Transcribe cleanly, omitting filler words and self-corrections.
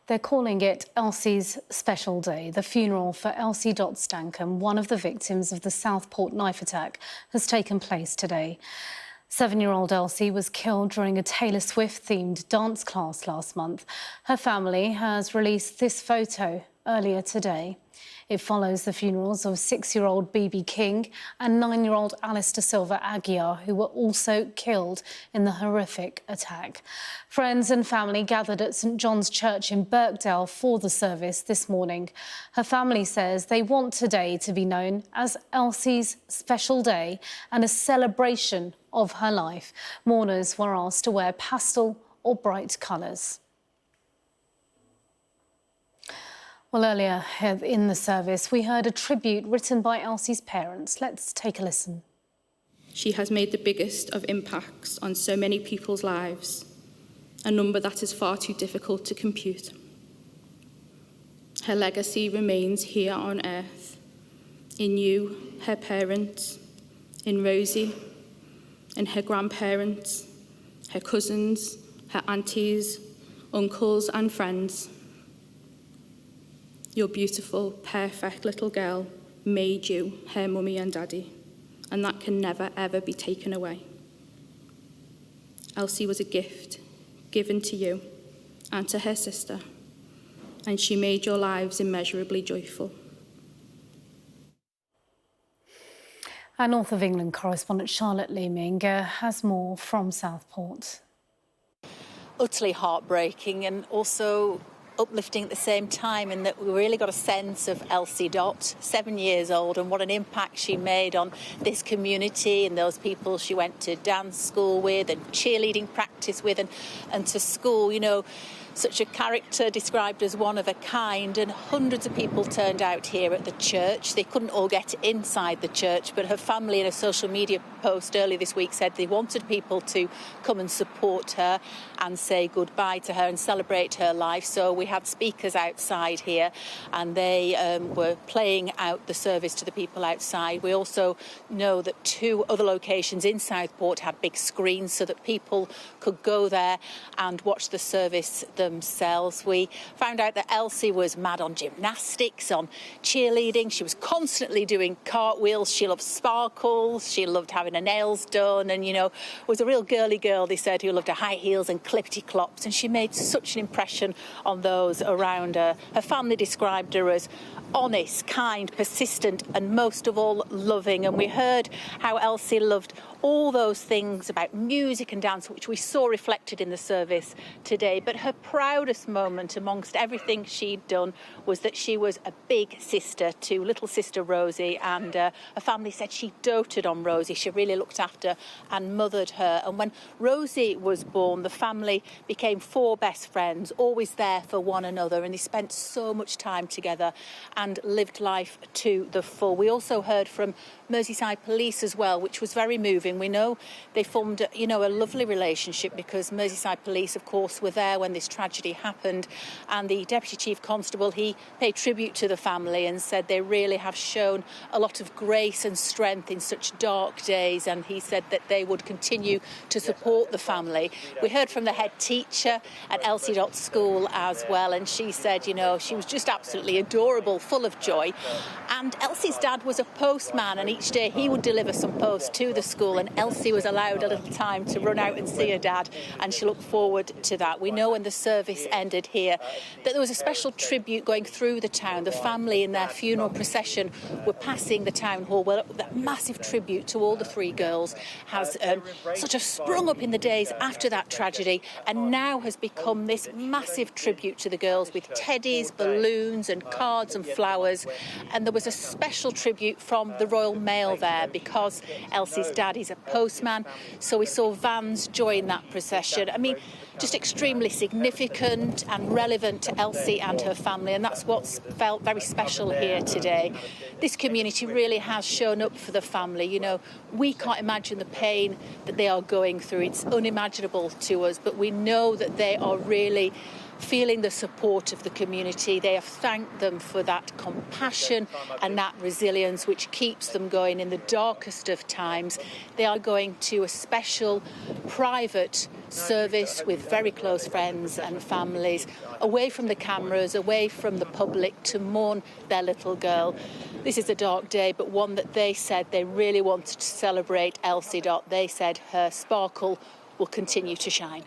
They're calling it Elsie's Special Day. The funeral for Elsie Dot Stancombe, one of the victims of the Southport knife attack, has taken place today. 7-year-old Elsie was killed during a Taylor Swift-themed dance class last month. Her family has released this photo earlier today. It follows the funerals of 6-year-old BB King and 9-year-old Alistair Silva Aguiar, who were also killed in the horrific attack. Friends and family gathered at St John's Church in Birkdale for the service this morning. Her family says they want today to be known as Elsie's Special Day and a celebration of her life. Mourners were asked to wear pastel or bright colours. Well, earlier in the service, we heard a tribute written by Elsie's parents. Let's take a listen. She has made the biggest of impacts on so many people's lives, a number that is far too difficult to compute. Her legacy remains here on earth, in you, her parents, in Rosie, in her grandparents, her cousins, her aunties, uncles and friends. Your beautiful, perfect little girl made you her mummy and daddy, and that can never, ever be taken away. Elsie was a gift given to you and to her sister, and she made your lives immeasurably joyful. Our North of England correspondent Charlotte Leeming has more from Southport. Utterly heartbreaking and also uplifting at the same time, in that we really got a sense of Elsie Dot, 7 years old, and what an impact she made on this community and those people she went to dance school with and cheerleading practice with and to school. You know, such a character described as one of a kind, and hundreds of people turned out here at the church. They couldn't all get inside the church, but her family in a social media post earlier this week said they wanted people to come and support her and say goodbye to her and celebrate her life. So we had speakers outside here, and they were playing out the service to the people outside. We also know that 2 other locations in Southport had big screens so that people could go there and watch the service themselves. We found out that Elsie was mad on gymnastics, on cheerleading. She was constantly doing cartwheels. She loved sparkles. She loved having her nails done, and, you know, was a real girly girl, they said, who loved her high heels and clippity-clops, and she made such an impression on those around her. Her family described her as honest, kind, persistent, and most of all, loving. And we heard how Elsie loved all those things about music and dance, which we saw reflected in the service today. But her proudest moment amongst everything she'd done was that she was a big sister to little sister Rosie, and her family said she doted on Rosie. She really looked after and mothered her. And when Rosie was born, the family became 4 best friends, always there for one another, and they spent so much time together and lived life to the full. We also heard from Merseyside Police as well, which was very moving. We know they formed, you know, a lovely relationship, because Merseyside Police, of course, were there when this tragedy happened, and the Deputy Chief Constable, he paid tribute to the family and said they really have shown a lot of grace and strength in such dark days, and he said that they would continue to support the family. We heard from the head teacher at Elsie Dot School as well, and she said, you know, she was just absolutely adorable, full of joy. And Elsie's dad was a postman, and each day he would deliver some post to the school, and Elsie was allowed a little time to run out and see her dad, and she looked forward to that. We know when the service ended here that there was a special tribute going through the town. The family in their funeral procession were passing the town hall. Well, that massive tribute to all the 3 girls has sort of sprung up in the days after that tragedy, and now has become this massive tribute to the girls with teddies, balloons and cards and flowers. And there was a special tribute from the Royal Mail there, because Elsie's dad is a postman, so we saw vans join that procession. I mean, just extremely significant and relevant to Elsie and her family, and that's what's felt very special here today. This community really has shown up for the family. You know, we can't imagine the pain that they are going through. It's unimaginable to us, but we know that they are really feeling the support of the community. They have thanked them for that compassion and that resilience which keeps them going in the darkest of times. They are going to a special private service with very close friends and families, away from the cameras, away from the public, to mourn their little girl. This is a dark day, but one that they said they really wanted to celebrate Elsie Dot. They said her sparkle will continue to shine.